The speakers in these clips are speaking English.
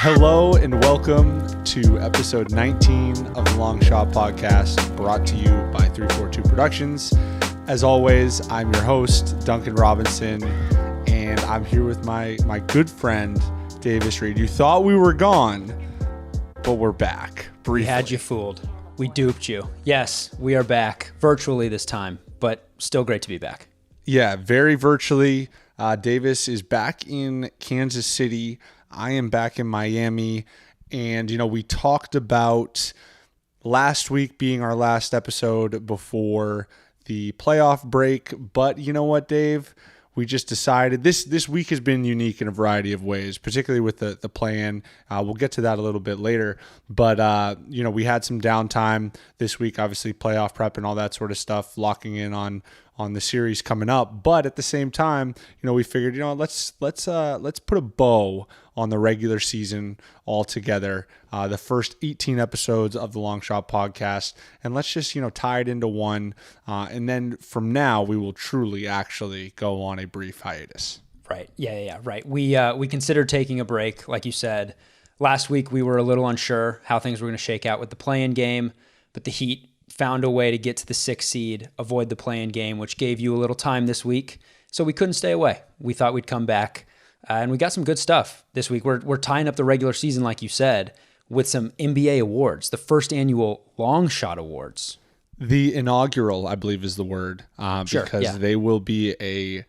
Hello and welcome to episode 19 of the Long Shot Podcast, brought to you by 342 Productions. As always, I'm your host, Duncan Robinson, and I'm here with my good friend, Reid. You thought we were gone, but we're back. Briefly. We had you fooled. We duped you. Yes, we are back, virtually this time, but still great to be back. Yeah, very virtually. Davis is back in Kansas City. I am back in Miami, and, we talked about last week being our last episode before the playoff break, but you know what, Dave? We just decided this week has been unique in a variety of ways, particularly with the play-in. We'll get to that a little bit later, but, we had some downtime this week, obviously playoff prep and all that sort of stuff, locking in on the series coming up. But at the same time, we figured, let's put a bow on the regular season altogether, the first 18 episodes of the Long Shot Podcast, and let's just, tie it into one. And then from now, we will truly actually go on a brief hiatus. Right. Yeah. Right. We considered taking a break, like you said. Last week, we were a little unsure how things were going to shake out with the play-in game, but the Heat found a way to get to the 6th seed, avoid the play-in game, which gave you a little time this week. So we couldn't stay away. We thought we'd come back, and we got some good stuff this week. We're tying up the regular season, like you said, with some NBA awards, the first annual Long Shot Awards. The Inaugural, I believe, is the word, because they will be a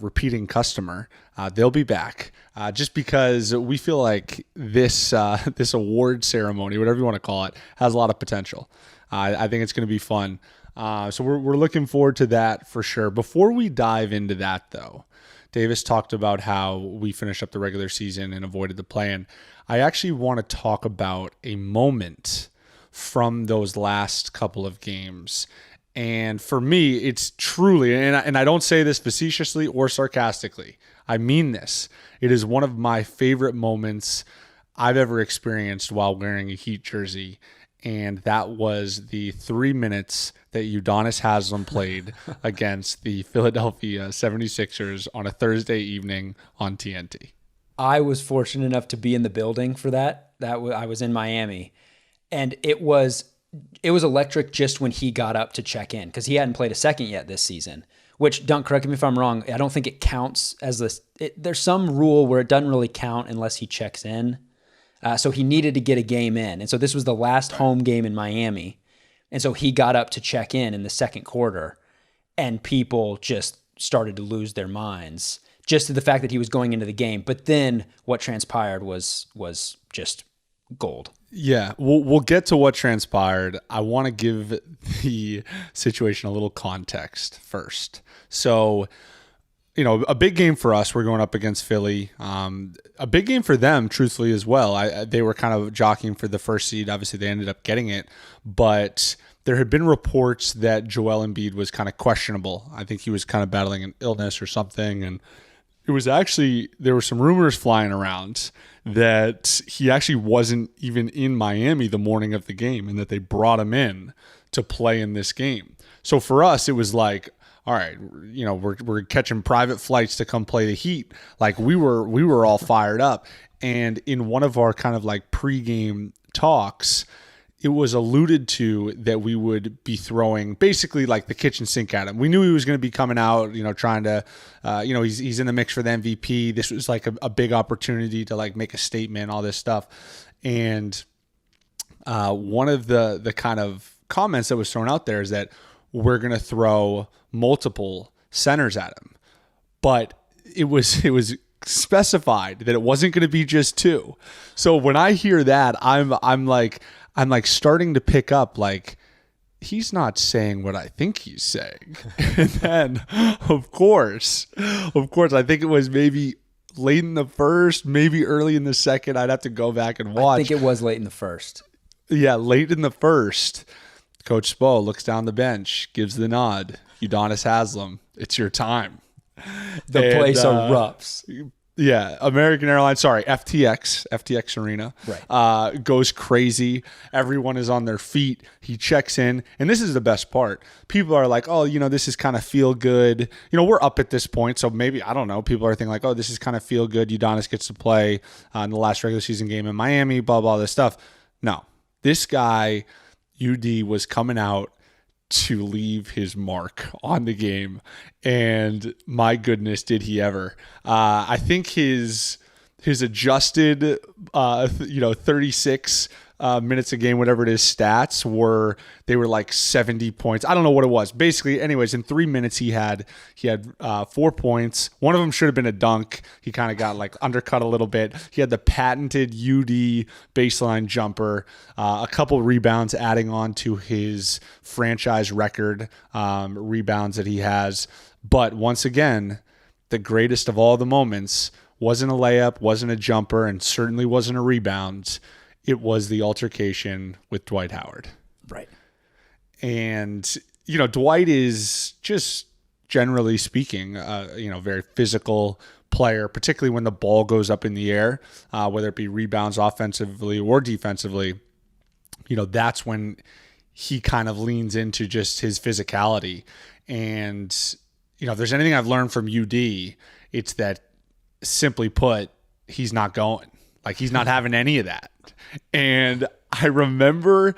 repeating customer. They'll be back just because we feel like this award ceremony, whatever you want to call it, has a lot of potential. I think it's going to be fun. So we're looking forward to that for sure. Before we dive into that, though, Davis talked about how we finished up the regular season and avoided the play-in. I actually want to talk about a moment from those last couple of games. And for me, it's truly, and I don't say this facetiously or sarcastically, I mean this. It is one of my favorite moments I've ever experienced while wearing a Heat jersey. And that was the 3 minutes that Udonis Haslem played against the Philadelphia 76ers on a Thursday evening on TNT. I was fortunate enough to be in the building for that. I was in Miami, and it was electric just when he got up to check in, because he hadn't played a second yet this season, which, don't correct me if I'm wrong, I don't think it counts as this. There's some rule where it doesn't really count unless he checks in. So he needed to get a game in. And so this was the last home game in Miami. And so he got up to check in the second quarter, and people just started to lose their minds just to the fact that he was going into the game. But then what transpired was just gold. Yeah, we'll get to what transpired. I want to give the situation a little context first. So, a big game for us. We're going up against Philly. A big game for them, truthfully, as well. They were kind of jockeying for the first seed. Obviously, they ended up getting it. But there had been reports that Joel Embiid was kind of questionable. I think he was kind of battling an illness or something. And it was actually, there were some rumors flying around that he actually wasn't even in Miami the morning of the game and that they brought him in to play in this game. So for us, it was like, all right, we're catching private flights to come play the Heat. Like we were all fired up. And in one of our kind of like pregame talks, it was alluded to that we would be throwing basically like the kitchen sink at him. We knew he was going to be coming out, trying to, he's in the mix for the MVP. This was like a big opportunity to like make a statement, all this stuff. And one of the kind of comments that was thrown out there is that we're going to throw multiple centers at him. But it was specified that it wasn't going to be just two. So when I hear that, I'm like starting to pick up, like, he's not saying what I think he's saying. And then of course, I think it was maybe late in the first, maybe early in the second. I'd have to go back and watch. I think it was late in the first. Yeah, late in the first. Coach Spo looks down the bench, gives the nod. Udonis Haslam, it's your time. The place erupts. American Airlines, sorry, FTX Arena, Right. goes crazy. Everyone is on their feet. He checks in, and this is the best part. People are like, oh, this is kind of feel good. We're up at this point, so maybe, I don't know, people are thinking like, oh, this is kind of feel good. Udonis gets to play in the last regular season game in Miami, blah, blah, this stuff. No, this guy, UD, was coming out to leave his mark on the game, and my goodness, did he ever. I think his adjusted 36 minutes a game, whatever it is, stats were like 70 points. I don't know what it was. Basically, anyways, in 3 minutes he had 4 points. One of them should have been a dunk. He kind of got like undercut a little bit. He had the patented UD baseline jumper, a couple rebounds adding on to his franchise record rebounds that he has. But once again, the greatest of all the moments wasn't a layup, wasn't a jumper, and certainly wasn't a rebound. It was the altercation with Dwight Howard. Right. And, Dwight is just generally speaking, very physical player, particularly when the ball goes up in the air, whether it be rebounds offensively or defensively. That's when he kind of leans into just his physicality. And, if there's anything I've learned from UD, it's that, simply put, he's not going. Like, he's not having any of that. And I remember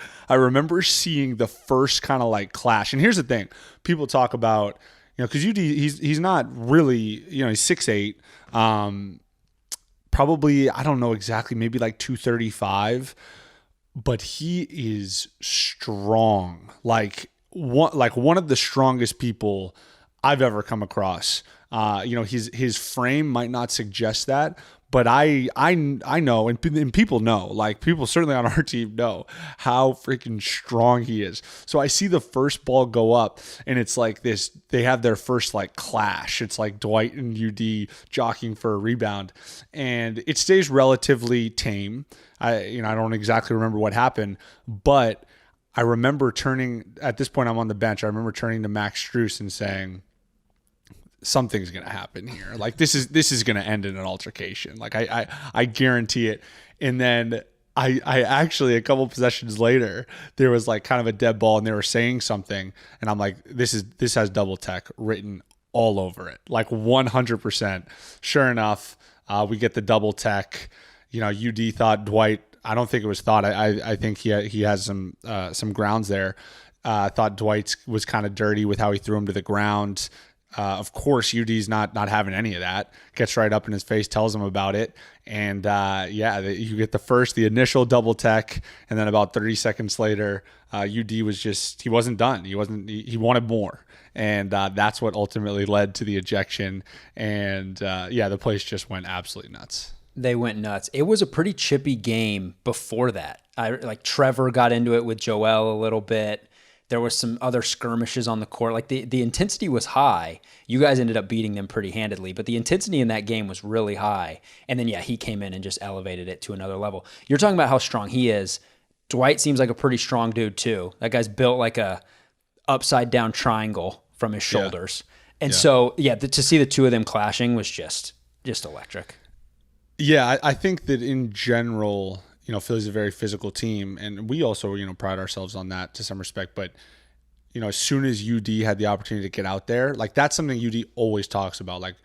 seeing the first kind of like clash. And here's the thing. People talk about, because UD, he's not really, he's 6'8", probably, I don't know exactly, maybe like 235, but he is strong. Like one of the strongest people I've ever come across. His frame might not suggest that, but I know, and people know, like people certainly on our team know how freaking strong he is. So I see the first ball go up, and it's like this, they have their first like clash. It's like Dwight and UD jockeying for a rebound, and it stays relatively tame. I don't exactly remember what happened, but I remember at this point I'm on the bench, I remember turning to Max Strus and saying, something's going to happen here. Like this is going to end in an altercation. Like I guarantee it. And then I actually, a couple possessions later, there was like kind of a dead ball and they were saying something. And I'm like, this has double tech written all over it. Like 100%. Sure enough, we get the double tech. UD thought Dwight, I don't think it was thought. I think he has some grounds there. Thought Dwight was kind of dirty with how he threw him to the ground. Of course, UD's not having any of that. Gets right up in his face, tells him about it, and you get the initial double tech, and then about 30 seconds later, UD he wasn't done. He wanted more, and that's what ultimately led to the ejection. And the place just went absolutely nuts. They went nuts. It was a pretty chippy game before that. Trevor got into it with Joel a little bit. There was some other skirmishes on the court. Like the intensity was high. You guys ended up beating them pretty handedly, but the intensity in that game was really high. And then, he came in and just elevated it to another level. You're talking about how strong he is. Dwight seems like a pretty strong dude too. That guy's built like a upside down triangle from his shoulders. Yeah. And so, to see the two of them clashing was just electric. Yeah, I think that in general, Philly's a very physical team, and we also, pride ourselves on that to some respect. But, as soon as UD had the opportunity to get out there, like that's something UD always talks about. Like,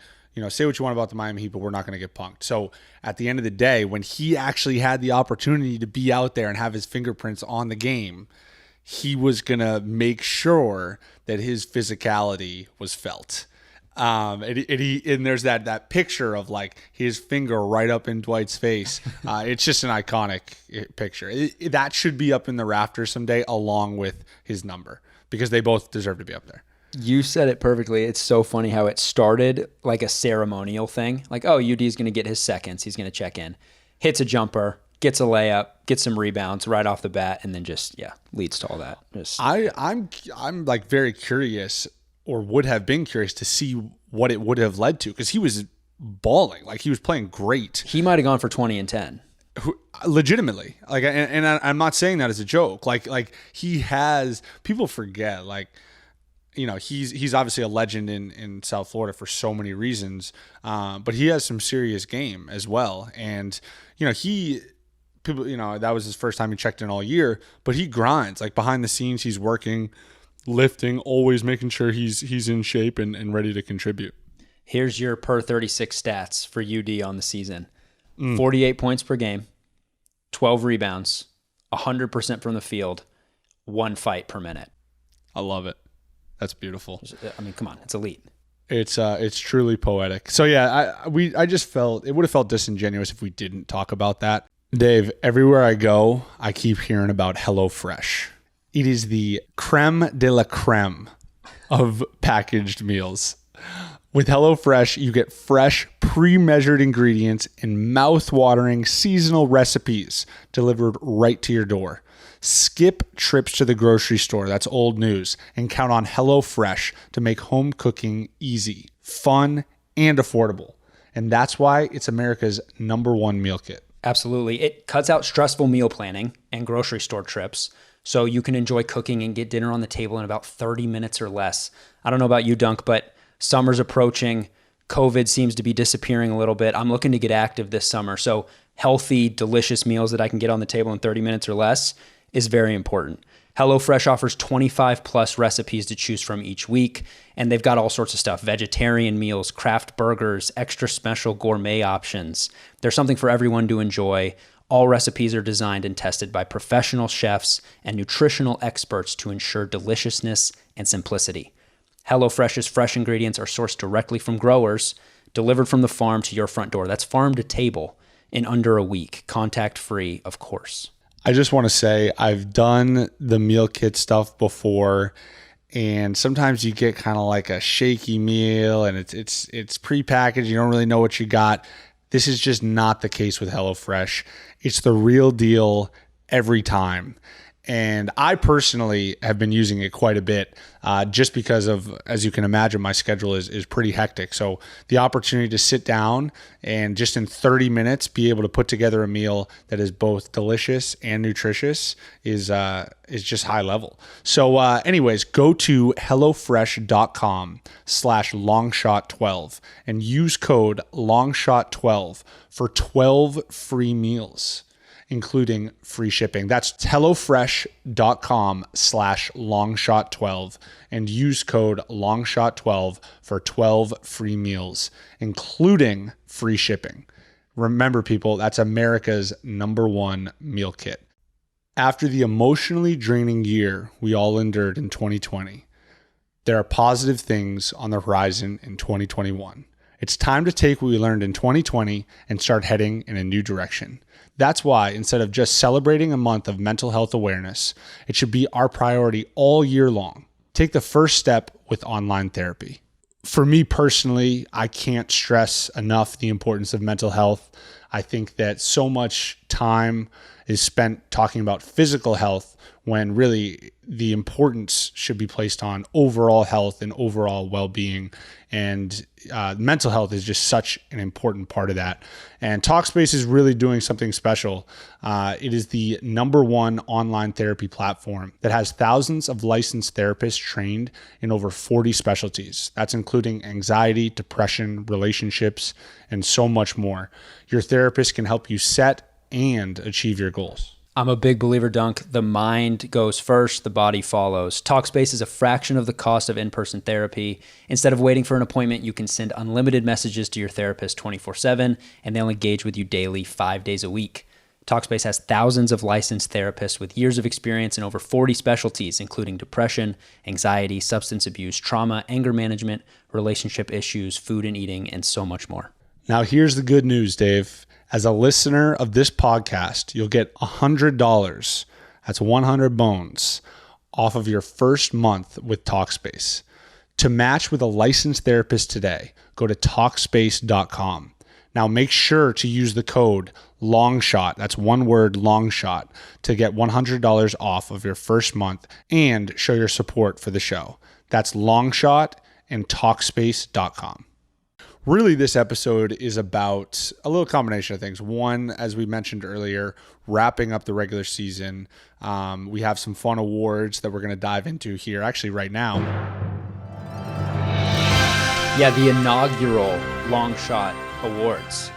say what you want about the Miami Heat, but we're not going to get punked. So at the end of the day, when he actually had the opportunity to be out there and have his fingerprints on the game, he was going to make sure that his physicality was felt. And there's that picture of like his finger right up in Dwight's face. It's just an iconic picture. That should be up in the rafters someday, along with his number, because they both deserve to be up there. You said it perfectly. It's so funny how it started like a ceremonial thing. Like, oh, UD's going to get his seconds. He's going to check in, hits a jumper, gets a layup, gets some rebounds right off the bat, and then just leads to all that. I'm like very curious, or would have been curious to see what it would have led to, because he was balling. Like he was playing great. He might have gone for 20 and 10. Legitimately. Like, and I'm not saying that as a joke. Like he has, people forget, like, he's obviously a legend in South Florida for so many reasons, but he has some serious game as well. And, that was his first time he checked in all year, but he grinds. Like behind the scenes, he's working, lifting, always making sure he's in shape and ready to contribute. Here's your per 36 stats for UD on the season. 48 points per game, 12 rebounds, 100% from the field, 1 fight per minute. I love it. That's beautiful. I mean, come on, it's elite. It's truly poetic. So yeah, I just felt it would have felt disingenuous if we didn't talk about that. Dave, everywhere I go, I keep hearing about HelloFresh. It is the creme de la creme of packaged meals. With HelloFresh, you get fresh, pre-measured ingredients and mouth-watering seasonal recipes delivered right to your door. Skip trips to the grocery store, that's old news, and count on HelloFresh to make home cooking easy, fun, and affordable. And that's why it's America's #1 meal kit. Absolutely. It cuts out stressful meal planning and grocery store trips, so you can enjoy cooking and get dinner on the table in about 30 minutes or less. I don't know about you, Dunk, but summer's approaching. COVID seems to be disappearing a little bit. I'm looking to get active this summer, so healthy, delicious meals that I can get on the table in 30 minutes or less is very important. HelloFresh offers 25 plus recipes to choose from each week, and they've got all sorts of stuff: vegetarian meals, craft burgers, extra special gourmet options. There's something for everyone to enjoy. All recipes are designed and tested by professional chefs and nutritional experts to ensure deliciousness and simplicity. HelloFresh's fresh ingredients are sourced directly from growers, delivered from the farm to your front door. That's farm to table in under a week, contact-free, of course. I just want to say I've done the meal kit stuff before, and sometimes you get kind of like a shaky meal, and it's prepackaged. You don't really know what you got. This is just not the case with HelloFresh. It's the real deal every time. And I personally have been using it quite a bit just because of, as you can imagine, my schedule is pretty hectic. So the opportunity to sit down and just in 30 minutes be able to put together a meal that is both delicious and nutritious is just high level. So anyways, go to hellofresh.com/longshot12 and use code longshot12 for 12 free meals, including free shipping. That's hellofresh.com/longshot12 and use code longshot12 for 12 free meals, including free shipping. Remember, people, that's America's #1 meal kit. After the emotionally draining year we all endured in 2020, there are positive things on the horizon in 2021. It's time to take what we learned in 2020 and start heading in a new direction. That's why, instead of just celebrating a month of mental health awareness, it should be our priority all year long. Take the first step with online therapy. For me personally, I can't stress enough the importance of mental health. I think that so much time is spent talking about physical health when really the importance should be placed on overall health and overall well-being. And mental health is just such an important part of that. And Talkspace is really doing something special. It is the #1 online therapy platform that has thousands of licensed therapists trained in over 40 specialties. That's including anxiety, depression, relationships, and so much more. Your therapist can help you set and achieve your goals. I'm a big believer, Dunk. The mind goes first, the body follows. Talkspace is a fraction of the cost of in-person therapy. Instead of waiting for an appointment, you can send unlimited messages to your therapist 24/7, and they'll engage with you daily, 5 days a week. Talkspace has thousands of licensed therapists with years of experience in over 40 specialties, including depression, anxiety, substance abuse, trauma, anger management, relationship issues, food and eating, and so much more. Now, here's the good news, Dave. As a listener of this podcast, you'll get $100, that's 100 bones, off of your first month with Talkspace. To match with a licensed therapist today, go to Talkspace.com. Now make sure to use the code LONGSHOT, that's one word, LONGSHOT, to get $100 off of your first month and show your support for the show. That's LONGSHOT and Talkspace.com. Really, this episode is about a little combination of things. One, as we mentioned earlier, wrapping up the regular season. We have some fun awards that we're going to dive into here, actually right now. Yeah, the inaugural long shot awards.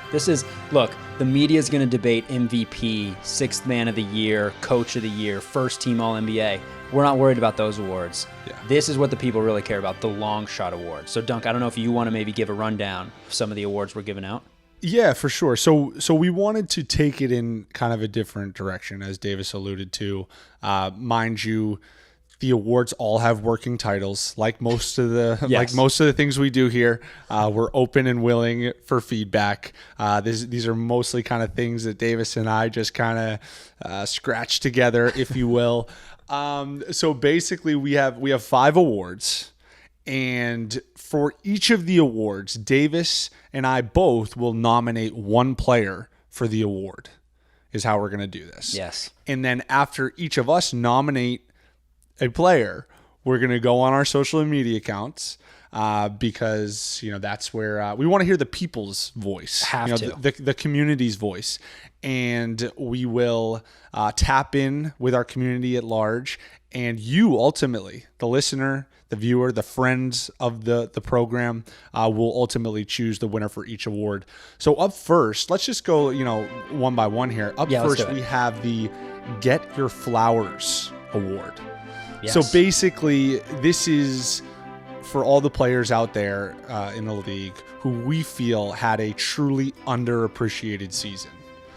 Look, the media is going to debate MVP, sixth man of the year, coach of the year, first team All-NBA. We're not worried about those awards. Yeah. This is what the people really care about, the long shot awards. So, Dunk, I don't know if you want to maybe give a rundown of some of the awards we're giving out. Yeah, for sure. So we wanted to take it in kind of a different direction, as Davis alluded to. Mind you, the awards all have working titles, like most of the things we do here. We're open and willing for feedback. These are mostly kind of things that Davis and I just kind of scratch together, if you will. So basically, we have 5 awards, and for each of the awards, Davis and I both will nominate one player for the award. Is how we're going to do this. Yes. And then after each of us nominate a player, we're going to go on our social media accounts because that's where we want to hear the people's voice, the community's voice, and we will tap in with our community at large, and you ultimately, the listener, the viewer, the friends of the program, will ultimately choose the winner for each award. So up first, let's just go one by one here. First, we have the Get Your Flowers Award. Yes. So basically, this is for all the players out there in the league who we feel had a truly underappreciated season.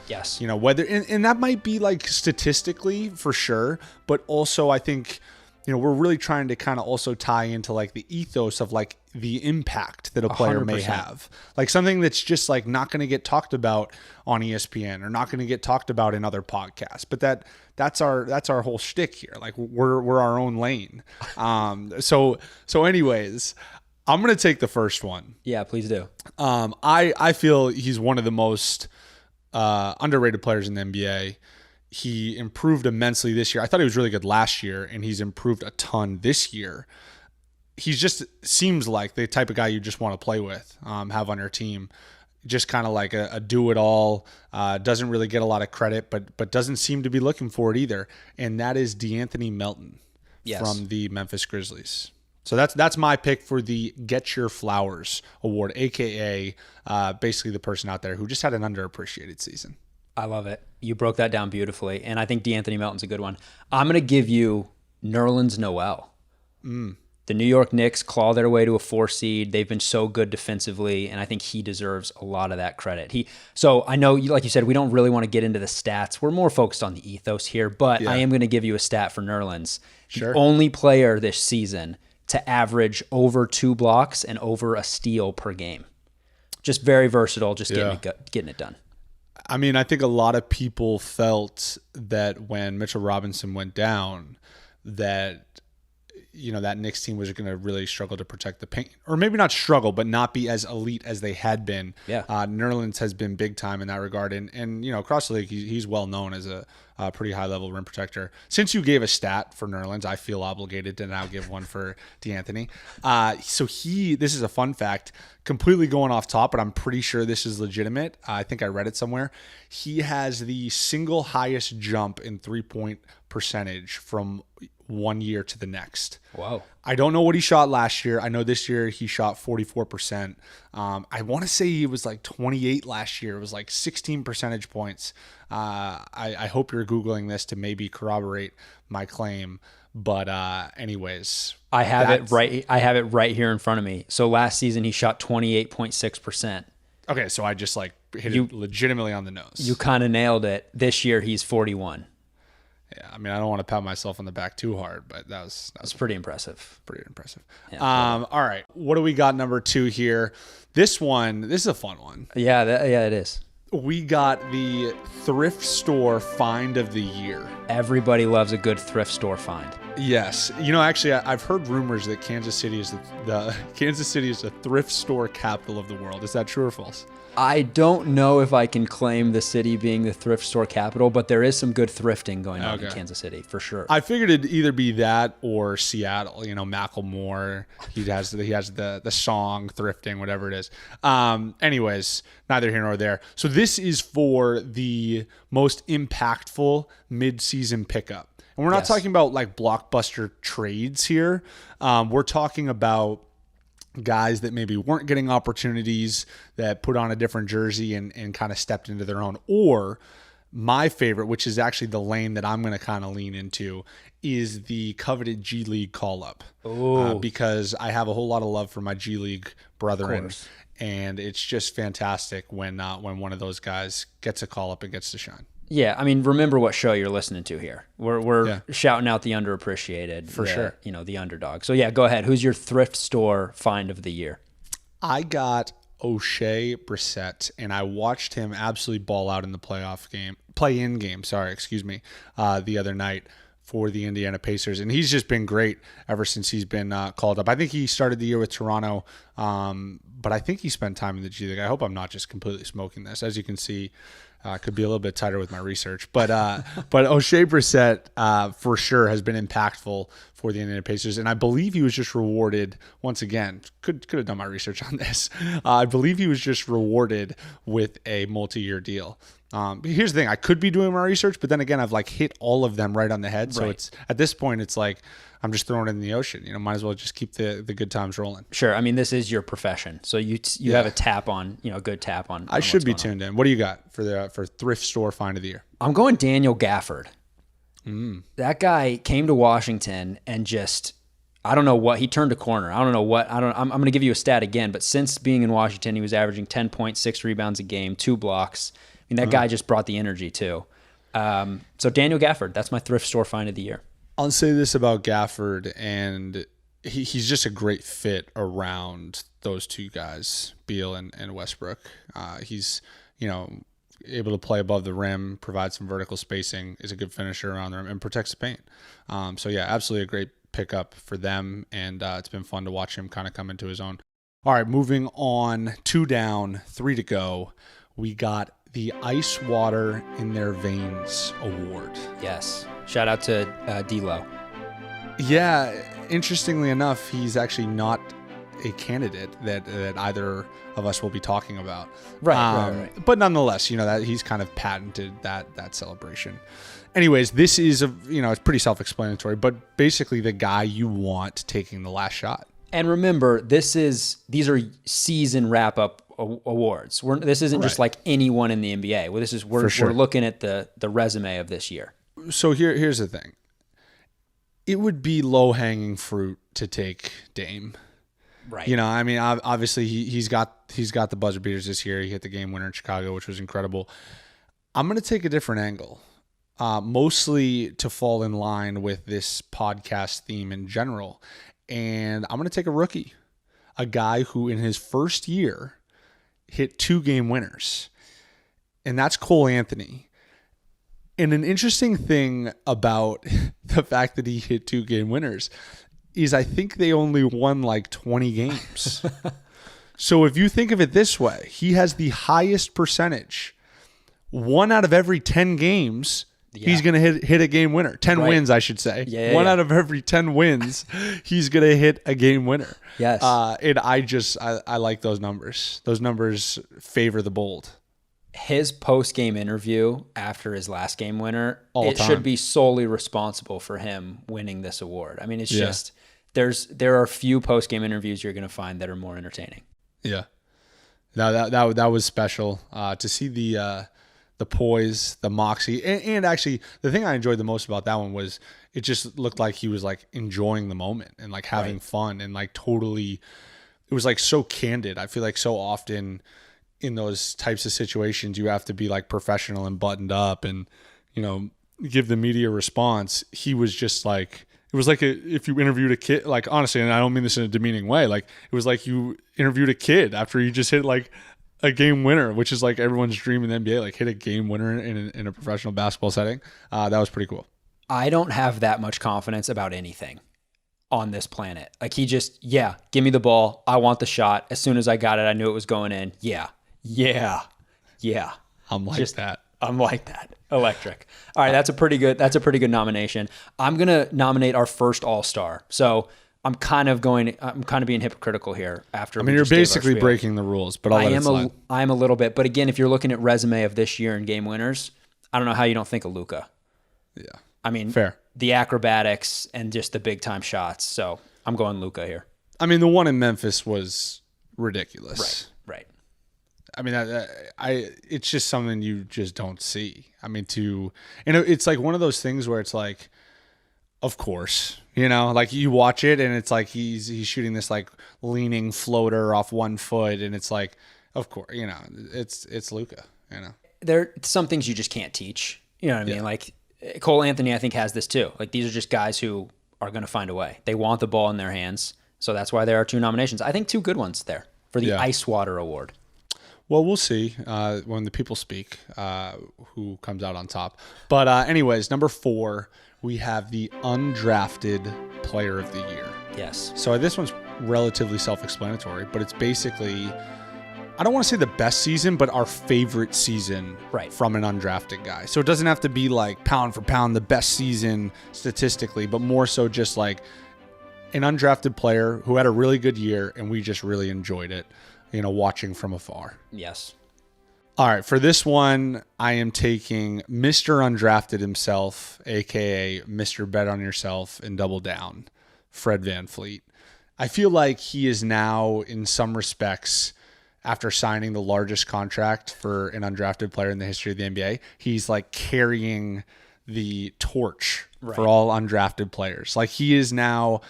Yes. Whether and that might be like statistically for sure, but also I think we're really trying to kind of also tie into like the ethos of like the impact that a player 100%. May have, like something that's just like not going to get talked about on ESPN or not going to get talked about in other podcasts, but that's our whole shtick here. Like we're our own lane. So anyways, I'm going to take the first one. Yeah, please do. I feel he's one of the most underrated players in the NBA. He improved immensely this year. I thought he was really good last year, and he's improved a ton this year. He just seems like the type of guy you just want to play with, have on your team. Just kind of like a do-it-all, doesn't really get a lot of credit, but doesn't seem to be looking for it either. And that is DeAnthony Melton from the Memphis Grizzlies. So that's my pick for the Get Your Flowers Award, a.k.a. Basically the person out there who just had an underappreciated season. I love it. You broke that down beautifully, and I think DeAnthony Melton's a good one. I'm going to give you Nerlens Noel. The New York Knicks claw their way to a 4 seed. They've been so good defensively, and I think he deserves a lot of that credit. So I know, like you said, we don't really want to get into the stats. We're more focused on the ethos here, but I am going to give you a stat for Nerlens. Sure. The only player this season to average over 2 blocks and over a steal per game. Just very versatile, just getting it done. I mean, I think a lot of people felt that when Mitchell Robinson went down, that that Knicks team was going to really struggle to protect the paint, or maybe not struggle, but not be as elite as they had been. Yeah. Nerlens has been big time in that regard, and across the league, he's well known as a pretty high level rim protector. Since you gave a stat for Nerlens, I feel obligated to now give one for DeAnthony. So this is a fun fact, completely going off top, but I'm pretty sure this is legitimate. I think I read it somewhere. He has the single highest jump in 3-point percentage from one year to the next. Wow. I don't know what he shot last year. I know this year he shot 44%. I want to say he was like 28 last year. It was like 16 percentage points. I hope you're Googling this to maybe corroborate my claim. But anyways. I have it right here in front of me. So last season he shot 28.6%. Okay, so I just hit it legitimately on the nose. You kind of nailed it. This year he's 41. Yeah, I mean, I don't want to pat myself on the back too hard, but that was pretty impressive. Pretty impressive. Yeah, all right, what do we got number 2 here? This is a fun one. Yeah, it is. We got the thrift store find of the year. Everybody loves a good thrift store find. Yes, actually, I've heard rumors that Kansas City is the thrift store capital of the world. Is that true or false? I don't know if I can claim the city being the thrift store capital, but there is some good thrifting going on in Kansas City for sure. I figured it'd either be that or Seattle. Macklemore, he has the song thrifting, whatever it is. Anyways, neither here nor there. So this is for the most impactful mid-season pickup. And we're not talking about like blockbuster trades here. We're talking about guys that maybe weren't getting opportunities that put on a different jersey and kind of stepped into their own. Or my favorite, which is actually the lane that I'm going to kind of lean into, is the coveted G League call-up. Because I have a whole lot of love for my G League brethren. And it's just fantastic when one of those guys gets a call-up and gets to shine. Yeah, I mean, remember what show you're listening to here. We're shouting out the underappreciated. For sure. You know, the underdog. So, yeah, go ahead. Who's your thrift store find of the year? I got O'Shea Brissett, and I watched him absolutely ball out in the play-in game, the other night for the Indiana Pacers. And he's just been great ever since he's been called up. I think he started the year with Toronto, but I think he spent time in the G League. I hope I'm not just completely smoking this. As you can see, could be a little bit tighter with my research, but O'Shea Brissett for sure has been impactful for the Indiana Pacers, and I believe he was just rewarded once again. Could have done my research on this. I believe he was just rewarded with a multi-year deal. Here's the thing: I could be doing my research, but then again, I've like hit all of them right on the head. So it's at this point, it's like I'm just throwing it in the ocean. You know, might as well just keep the good times rolling. Sure. I mean, this is your profession, so you have a tap on, a good tap on. I should be tuned in. What do you got for thrift store find of the year? I'm going Daniel Gafford. That guy came to Washington and just, I don't know what, he turned a corner. I don't know what, I'm going to give you a stat again, but since being in Washington, he was averaging 10 points, 6 rebounds a game, 2 blocks. I mean, that guy just brought the energy too. So Daniel Gafford, that's my thrift store find of the year. I'll say this about Gafford, and he's just a great fit around those two guys, Beal and Westbrook. He's, able to play above the rim, provide some vertical spacing, is a good finisher around the rim, and protects the paint. So yeah, absolutely a great pickup for them, and it's been fun to watch him kind of come into his own. All right, moving on, 2 down, 3 to go. We got the Ice Water in Their Veins Award. Yes. Shout out to D-Lo. Yeah, interestingly enough, he's actually not a candidate that either of us will be talking about. Right. But nonetheless, that he's kind of patented that celebration. Anyways, this is it's pretty self-explanatory, but basically the guy you want taking the last shot. And remember, these are season wrap-up awards. This isn't just like anyone in the NBA. We're looking at the resume of this year. So here's the thing. It would be low-hanging fruit to take Dame. Right. I mean, obviously he's got the buzzer beaters this year. He hit the game winner in Chicago, which was incredible. I'm going to take a different angle, mostly to fall in line with this podcast theme in general. And I'm going to take a rookie, a guy who in his first year hit 2 game winners, and that's Cole Anthony. And an interesting thing about the fact that he hit 2 game winners is I think they only won like 20 games. So if you think of it this way, he has the highest percentage. 1 out of every 10 games, he's going to hit a game winner. 10 wins, I should say. One out of every 10 wins, he's going to hit a game winner. Yes. And I like those numbers. Those numbers favor the bold. His post-game interview after his last game winner, should be solely responsible for him winning this award. I mean, it's just there are few post-game interviews you're going to find that are more entertaining. Yeah. No, that was special to see the poise, the moxie, and actually the thing I enjoyed the most about that one was it just looked like he was like enjoying the moment and like having fun and like totally. It was like so candid. I feel like so often in those types of situations, you have to be like professional and buttoned up and, give the media response. He was just like, it was like if you interviewed a kid, like honestly, and I don't mean this in a demeaning way, like it was like you interviewed a kid after you just hit like a game winner, which is like everyone's dream in the NBA, like hit a game winner in a professional basketball setting. That was pretty cool. I don't have that much confidence about anything on this planet. Like he just, give me the ball. I want the shot. As soon as I got it, I knew it was going in. Yeah. I'm like that. Electric. All right, that's a pretty good nomination. I'm gonna nominate our first All-Star. So I'm kind of being hypocritical here. You're basically breaking the rules, but I am a little bit. But again, if you're looking at resume of this year in game winners, I don't know how you don't think of Luka. Yeah. I mean, fair. The acrobatics and just the big time shots. So I'm going Luka here. I mean, the one in Memphis was ridiculous. Right. I mean, it's just something you just don't see. I mean, it's like one of those things where it's like, of course, like you watch it and it's like he's shooting this like leaning floater off 1 foot, and it's like, of course, it's Luka. There are some things you just can't teach. You know what I mean? Like Cole Anthony, I think, has this too. Like these are just guys who are going to find a way. They want the ball in their hands, so that's why there are 2 nominations. I think 2 good ones there for the Ice Water Award. Well, we'll see when the people speak who comes out on top. But anyways, number 4, we have the undrafted player of the year. Yes. So this one's relatively self-explanatory, but it's basically, I don't want to say the best season, but our favorite season from an undrafted guy. So it doesn't have to be like pound for pound the best season statistically, but more so just like an undrafted player who had a really good year and we just really enjoyed it, watching from afar. Yes. All right, for this one, I am taking Mr. Undrafted himself, a.k.a. Mr. Bet on Yourself and Double Down, Fred VanVleet. I feel like he is now, in some respects, after signing the largest contract for an undrafted player in the history of the NBA, he's like carrying the torch for all undrafted players. Like he is now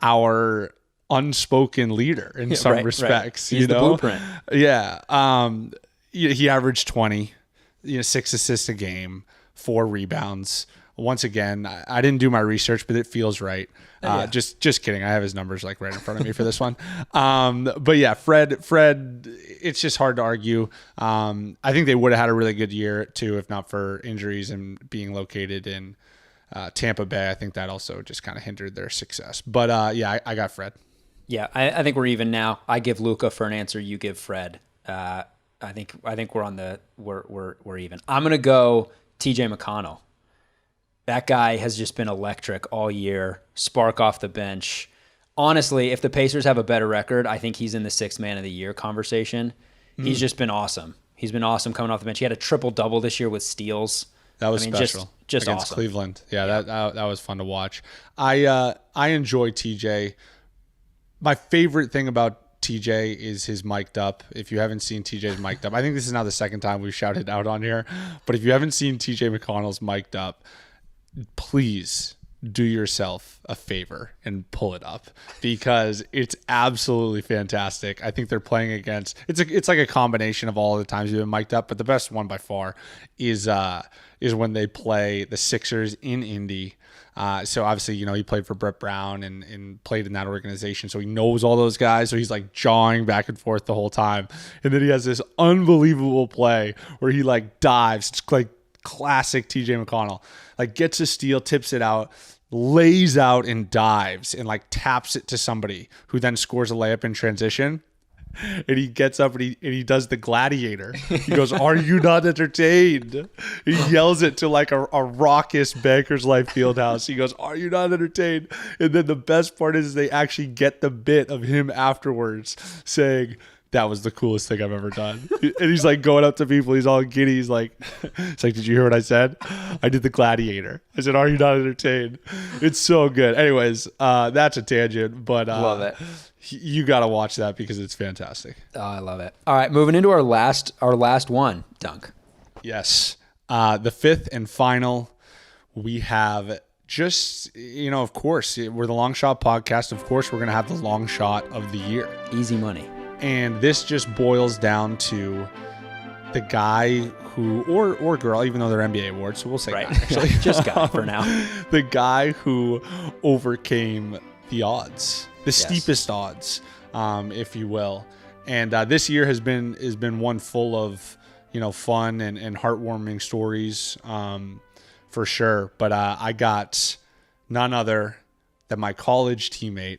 our unspoken leader in some respects. He's the blueprint. Yeah. He averaged 20, 6 assists a game, 4 rebounds. Once again, I didn't do my research, but it feels right. Just kidding. I have his numbers like right in front of me for this one. But yeah, Fred, it's just hard to argue. I think they would have had a really good year too, if not for injuries and being located in Tampa Bay. I think that also just kind of hindered their success. But I got Fred. Yeah, I think we're even now. I give Luka for an answer. You give Fred. I think we're even. I'm gonna go T.J. McConnell. That guy has just been electric all year. Spark off the bench. Honestly, if the Pacers have a better record, I think he's in the 6th man of the year conversation. He's just been awesome. He's been awesome coming off the bench. He had a triple-double this year with steals. That was special. Just against awesome. Cleveland. Yeah, that was fun to watch. I enjoy TJ. My favorite thing about TJ is his mic'd up. If you haven't seen TJ's mic'd up, I think this is now the 2nd time we've shouted out on here. But if you haven't seen TJ McConnell's mic'd up, please do yourself a favor and pull it up because it's absolutely fantastic. I think they're playing against it's like a combination of all the times you've been mic'd up, but the best one by far is when they play the Sixers in Indy. So obviously, he played for Brett Brown and played in that organization. So he knows all those guys. So he's like jawing back and forth the whole time. And then he has this unbelievable play where he like dives. It's like classic TJ McConnell. Like gets a steal, tips it out, lays out and dives and like taps it to somebody who then scores a layup in transition. And he gets up and he does the gladiator. He goes, "Are you not entertained?" He yells it to like a raucous Bankers Life Fieldhouse. He goes, "Are you not entertained?" And then the best part is they actually get the bit of him afterwards saying, "That was the coolest thing I've ever done." And he's like going up to people. He's all giddy. He's like, "Did you hear what I said? I did the gladiator." I said, "Are you not entertained?" It's so good. Anyways, that's a tangent, but love it. You got to watch that because it's fantastic. Oh, I love it. All right, moving into our last one, Dunk. Yes. The 5th and final, we have just, of course, we're the Long Shot podcast. Of course, we're going to have the long shot of the year. Easy money. And this just boils down to the guy who, or girl, even though they're NBA awards, so we'll say guy, actually. Just guy for now. The guy who overcame the odds, the steepest odds, if you will. And this year has been one full of, fun and heartwarming stories, for sure. But I got none other than my college teammate,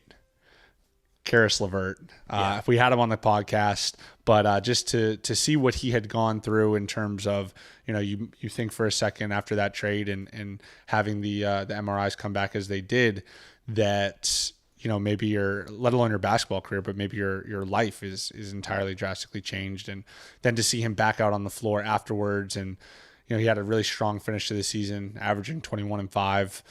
Karis LeVert. If we had him on the podcast, but just to see what he had gone through in terms of, you think for a second after that trade and having the MRIs come back as they did, that maybe let alone your basketball career, but maybe your life is entirely drastically changed. And then to see him back out on the floor afterwards and he had a really strong finish to the season, averaging 21-5.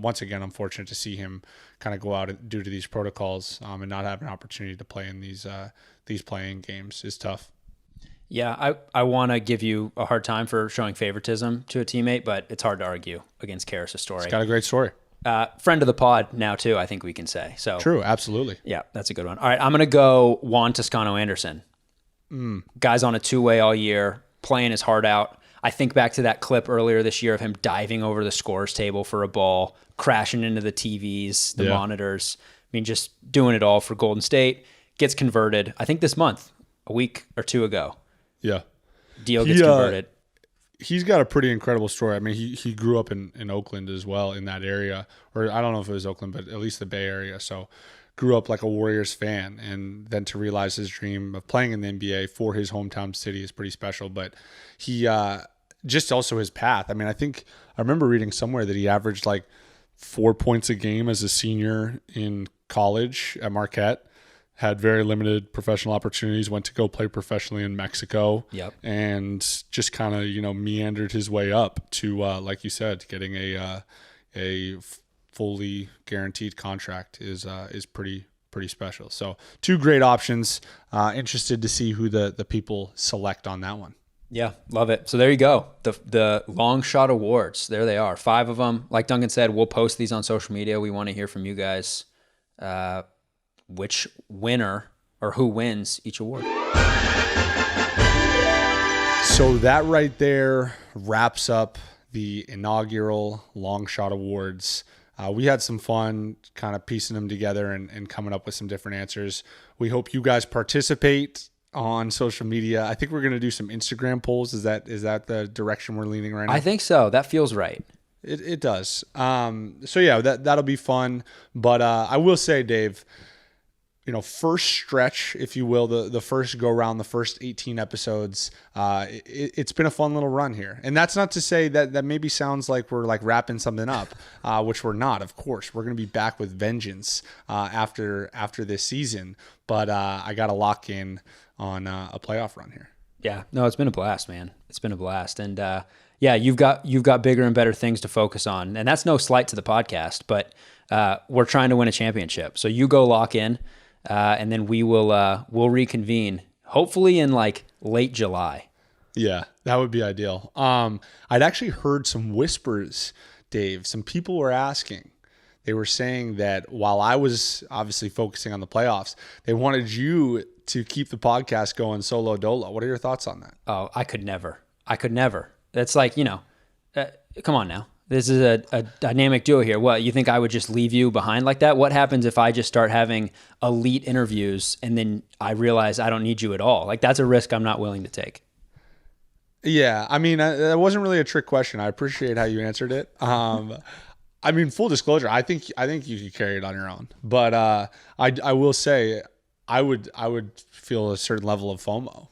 Once again, I'm fortunate to see him kind of go out due to these protocols and not have an opportunity to play in these playing games is tough. Yeah, I want to give you a hard time for showing favoritism to a teammate, but it's hard to argue against Karis' story. He's got a great story. Friend of the pod now too, I think we can say. So true, absolutely. Yeah, that's a good one. All right, I'm going to go Juan Toscano-Anderson. Guy's on a two-way all year, playing his heart out. I think back to that clip earlier this year of him diving over the scores table for a ball, crashing into the TVs, the monitors. I mean, just doing it all for Golden State. Gets converted, I think this month, a week or two ago. Yeah. Deal gets converted. He's got a pretty incredible story. I mean, he grew up in Oakland as well, in that area. Or I don't know if it was Oakland, but at least the Bay Area. So grew up like a Warriors fan. And then to realize his dream of playing in the NBA for his hometown city is pretty special. But he just also his path. I mean, I remember reading somewhere that he averaged like 4 points a game as a senior in college at Marquette. Had very limited professional opportunities, went to go play professionally in Mexico. Yep. And just kind of, meandered his way up to, like you said, getting a fully guaranteed contract is pretty special. So 2 great options. Interested to see who the people select on that one. Yeah, love it. So there you go. The long shot awards. There they are. 5 of them. Like Duncan said, we'll post these on social media. We want to hear from you guys. Which winner or who wins each award. So that right there wraps up the inaugural Long Shot Awards. We had some fun kind of piecing them together and coming up with some different answers. We hope you guys participate on social media. I think we're going to do some Instagram polls. Is that the direction we're leaning right now? I think so. That feels right. It does. So yeah, that'll be fun. But I will say, Dave, first stretch, if you will, the first go around, the first 18 episodes, it's been a fun little run here. And that's not to say that maybe sounds like we're like wrapping something up, which we're not, of course. We're going to be back with vengeance after this season. But I got to lock in on a playoff run here. Yeah, no, it's been a blast, man. It's been a blast. And yeah, you've got bigger and better things to focus on. And that's no slight to the podcast, but we're trying to win a championship. So you go lock in. And then we'll reconvene, hopefully in like late July. Yeah, that would be ideal. I'd actually heard some whispers, Dave. Some people were asking. They were saying that while I was obviously focusing on the playoffs, they wanted you to keep the podcast going solo dolo. What are your thoughts on that? Oh, I could never. That's like, come on now. This is a dynamic duo here. What, you think I would just leave you behind like that? What happens if I just start having elite interviews and then I realize I don't need you at all? Like, that's a risk I'm not willing to take. Yeah, I mean, that wasn't really a trick question. I appreciate how you answered it. I mean, full disclosure, I think you could carry it on your own. But I will say, I would feel a certain level of FOMO,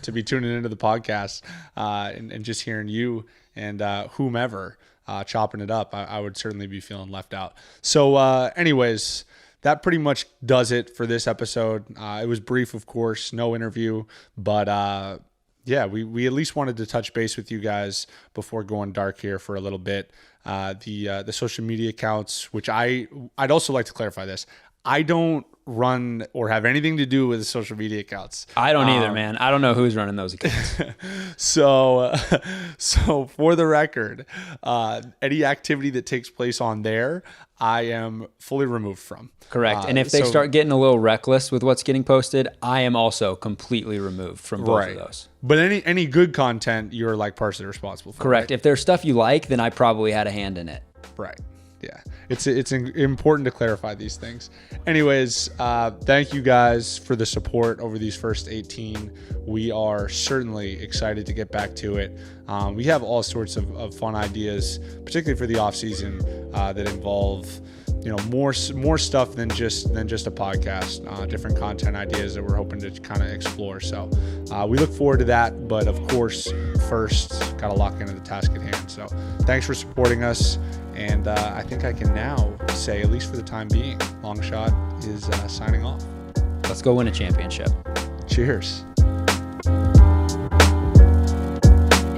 to be tuning into the podcast and just hearing you and whomever chopping it up. I would certainly be feeling left out. So anyways, that pretty much does it for this episode. It was brief, of course, no interview, but yeah, we at least wanted to touch base with you guys before going dark here for a little bit. The social media accounts, which I'd also like to clarify this. I don't run or have anything to do with the social media accounts. I don't either, man. I don't know who's running those accounts. So for the record, any activity that takes place on there, I am fully removed from. Correct. And if they start getting a little reckless with what's getting posted, I am also completely removed from both of those. But any good content, you're like partially responsible for. Correct. Right? If there's stuff you like, then I probably had a hand in it. Right. Yeah, it's important to clarify these things. Anyways, thank you guys for the support over these first 18. We are certainly excited to get back to it. We have all sorts of fun ideas, particularly for the off season, that involve more stuff than just a podcast. Different content ideas that we're hoping to kind of explore. So we look forward to that. But of course, first got to lock into the task at hand. So thanks for supporting us. And I think I can now say, at least for the time being, Long Shot is signing off. Let's go win a championship. Cheers.